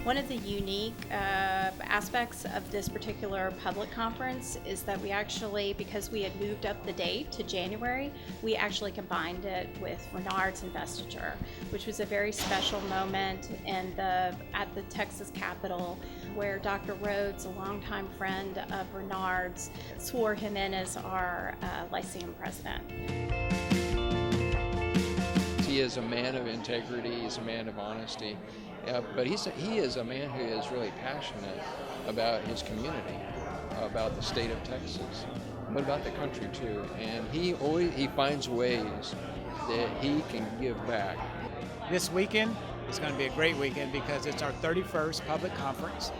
One of the unique aspects of this particular public conference is that we actually, because we had moved up the date to January, we actually combined it with Renard's investiture, which was a very special moment at the Texas Capitol, where Dr. Rhodes, a longtime friend of Renard's, swore him in as our Lyceum president. He is a man of integrity, he's a man of honesty, but he is a man who is really passionate about his community, about the state of Texas, but about the country too. And he finds ways that he can give back. This weekend is going to be a great weekend because it's our 31st public conference.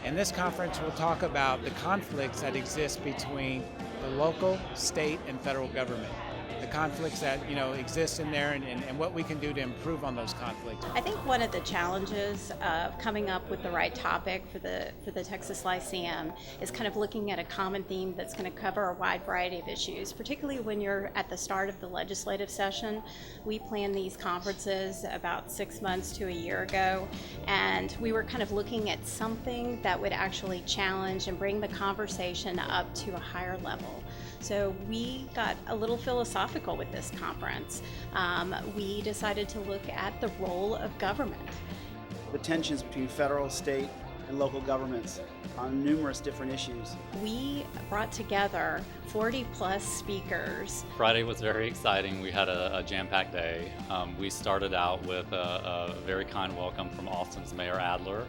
And this conference will talk about the conflicts that exist between the local, state, and federal government. The conflicts that exist in there and what we can do to improve on those conflicts. I think one of the challenges of coming up with the right topic for the Texas Lyceum is kind of looking at a common theme that's going to cover a wide variety of issues, particularly when you're at the start of the legislative session. We planned these conferences about 6 months to a year ago, and we were kind of looking at something that would actually challenge and bring the conversation up to a higher level. So we got a little philosophical with this conference. We decided to look at the role of government. The tensions between federal, state, and local governments on numerous different issues. We brought together 40 plus speakers. Friday was very exciting. We had a jam-packed day. We started out with a very kind welcome from Austin's Mayor Adler,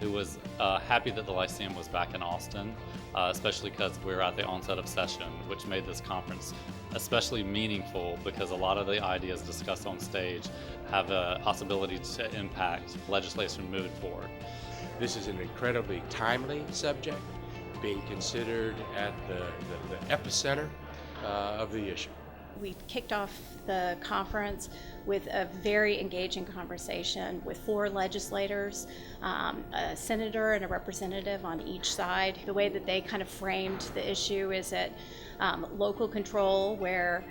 who was happy that the Lyceum was back in Austin, especially because we're at the onset of session, which made this conference especially meaningful because a lot of the ideas discussed on stage have a possibility to impact legislation moving forward. This is an incredibly timely subject, being considered at the epicenter of the issue. We kicked off the conference with a very engaging conversation with 4 legislators, a senator and a representative on each side. The way that they kind of framed the issue is that local control, where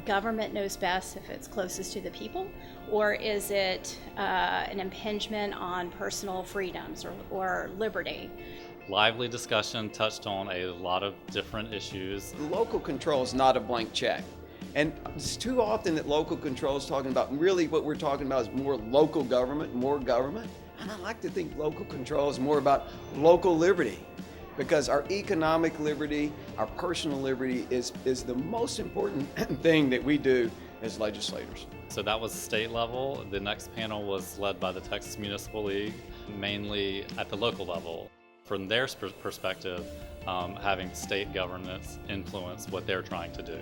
government knows best if it's closest to the people, or is it an impingement on personal freedoms or liberty? Lively discussion touched on a lot of different issues. Local control is not a blank check. And it's too often that local control is talking about, really what we're talking about is more local government, more government. And I like to think local control is more about local liberty, because our economic liberty, our personal liberty is the most important thing that we do as legislators. So that was state level. The next panel was led by the Texas Municipal League, mainly at the local level. From their perspective, having state governments influence what they're trying to do.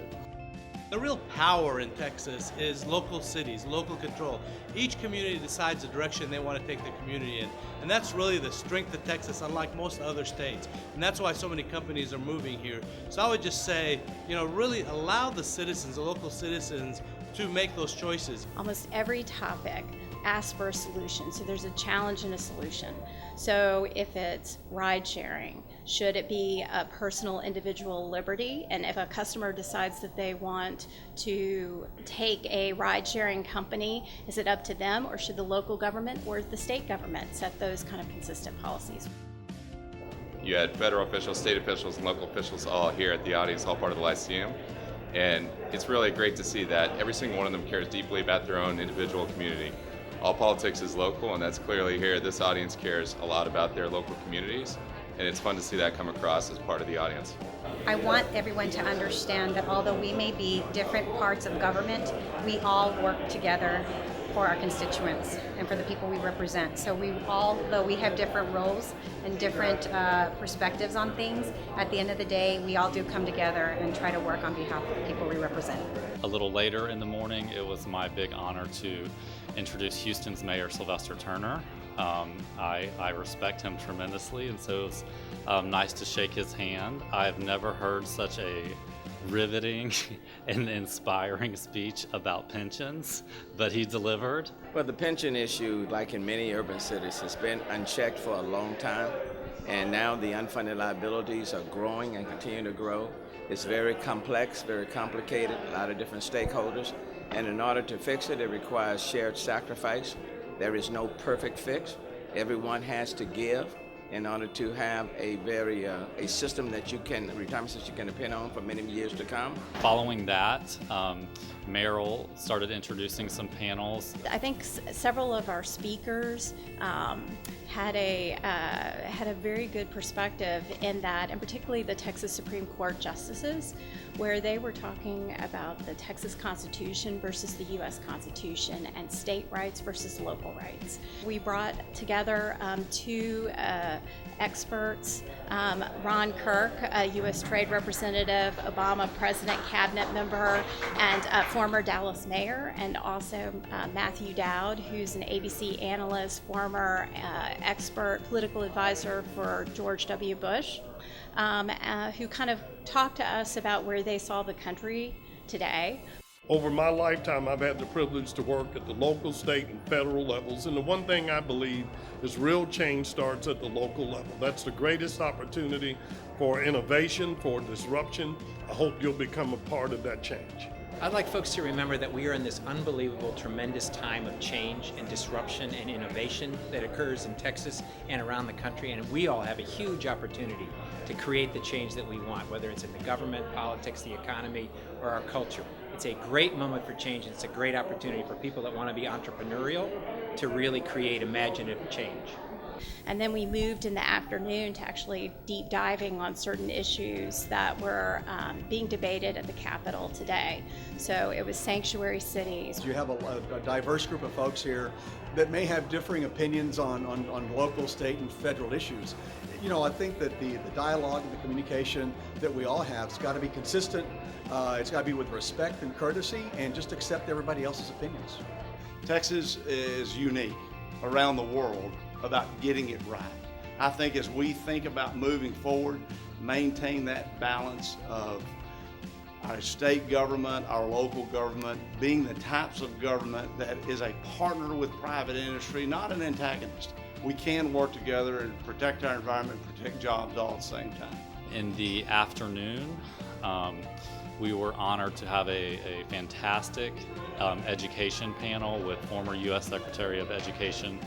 The real power in Texas is local cities, local control. Each community decides the direction they want to take the community in. And that's really the strength of Texas, unlike most other states. And that's why so many companies are moving here. So I would just say, really allow the citizens, the local citizens, to make those choices. Almost every topic asks for a solution. So there's a challenge and a solution. So if it's ride sharing, should it be a personal individual liberty? And if a customer decides that they want to take a ride sharing company, is it up to them, or should the local government or the state government set those kind of consistent policies? You had federal officials, state officials, and local officials all here at the audience, all part of the Lyceum. And it's really great to see that every single one of them cares deeply about their own individual community. All politics is local, and that's clearly here. This audience cares a lot about their local communities, and it's fun to see that come across as part of the audience. I want everyone to understand that although we may be different parts of government, we all work together for our constituents and for the people we represent. So though we have different roles and different perspectives on things, at the end of the day, we all do come together and try to work on behalf of the people we represent. A little later in the morning, it was my big honor to introduce Houston's Mayor Sylvester Turner. I respect him tremendously, and so it's nice to shake his hand. I've never heard such a riveting and inspiring speech about pensions, but he delivered. Well, the pension issue, like in many urban cities, has been unchecked for a long time, and now the unfunded liabilities are growing and continue to grow. It's very complex, very complicated, a lot of different stakeholders, and in order to fix it, it requires shared sacrifice. There is no perfect fix, Everyone has to give in order to have a very a system that retirement system you can depend on for many years to come. Following that, Merrill started introducing some panels. I think several of our speakers had a very good perspective in that, and particularly the Texas Supreme Court justices, where they were talking about the Texas Constitution versus the U.S. Constitution and state rights versus local rights. We brought together two experts, Ron Kirk, a U.S. Trade Representative, Obama President Cabinet member, and former Dallas mayor, and also Matthew Dowd, who's an ABC analyst, former expert, political advisor for George W. Bush, who kind of talked to us about where they saw the country today. Over my lifetime, I've had the privilege to work at the local, state, and federal levels, and the one thing I believe is real change starts at the local level. That's the greatest opportunity for innovation, for disruption. I hope you'll become a part of that change. I'd like folks to remember that we are in this unbelievable, tremendous time of change and disruption and innovation that occurs in Texas and around the country, and we all have a huge opportunity to create the change that we want, whether it's in the government, politics, the economy, or our culture. It's a great moment for change, and it's a great opportunity for people that want to be entrepreneurial to really create imaginative change. And then we moved in the afternoon to actually deep diving on certain issues that were being debated at the Capitol today. So it was sanctuary cities. You have a diverse group of folks here that may have differing opinions on local, state, and federal issues. You know, I think that the dialogue and the communication that we all have has got to be consistent. It's got to be with respect and courtesy, and just accept everybody else's opinions. Texas is unique around the world about getting it right. I think as we think about moving forward, maintain that balance of our state government, our local government, being the types of government that is a partner with private industry, not an antagonist. We can work together and protect our environment, protect jobs all at the same time. In the afternoon, we were honored to have a fantastic education panel with former U.S. Secretary of Education,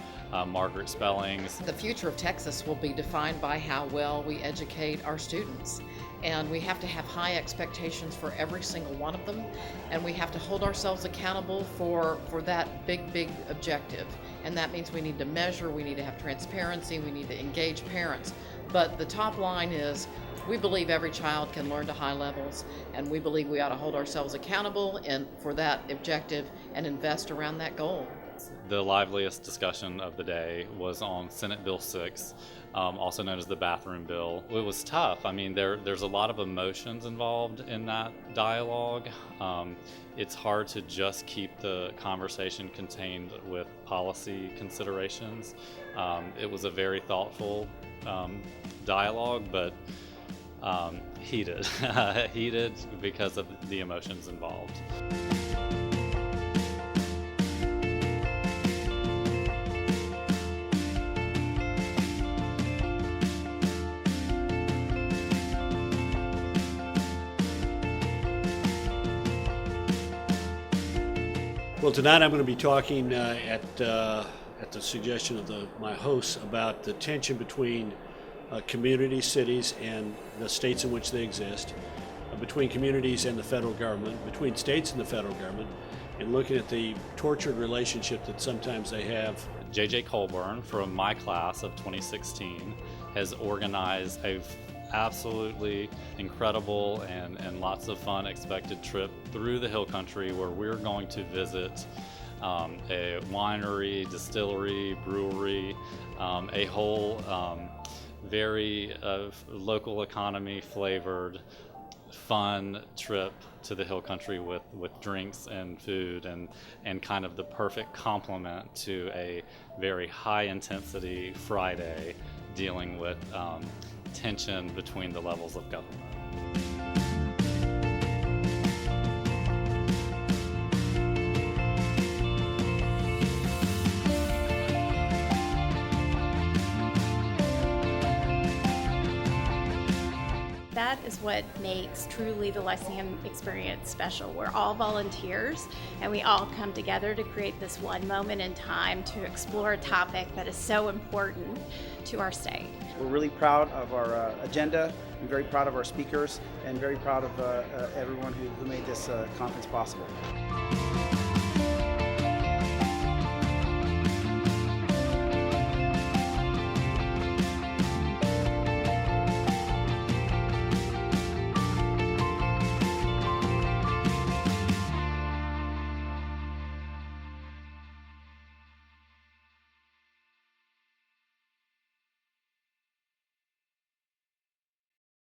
Margaret Spellings. The future of Texas will be defined by how well we educate our students. And we have to have high expectations for every single one of them. And we have to hold ourselves accountable for that big objective. And that means we need to measure, we need to have transparency, we need to engage parents. But the top line is, we believe every child can learn to high levels, and we believe we ought to hold ourselves accountable for that objective and invest around that goal. The liveliest discussion of the day was on Senate Bill 6, also known as the bathroom bill. It was tough. I mean, there's a lot of emotions involved in that dialogue. It's hard to just keep the conversation contained with policy considerations. It was a very thoughtful dialogue, but heated. Heated because of the emotions involved. Well, tonight I'm going to be talking at the suggestion of my hosts about the tension between communities, cities, and the states in which they exist, between communities and the federal government, between states and the federal government, and looking at the tortured relationship that sometimes they have. J.J. Colburn from my class of 2016 has organized a absolutely incredible and lots of fun expected trip through the Hill Country, where we're going to visit a winery, distillery, brewery, a whole very local economy flavored fun trip to the Hill Country with drinks and food and kind of the perfect complement to a very high intensity Friday dealing with tension between the levels of government. that is what makes truly the Lyceum experience special. We're all volunteers, and we all come together to create this one moment in time to explore a topic that is so important to our state. We're really proud of our agenda, and very proud of our speakers, and very proud of everyone who made this conference possible.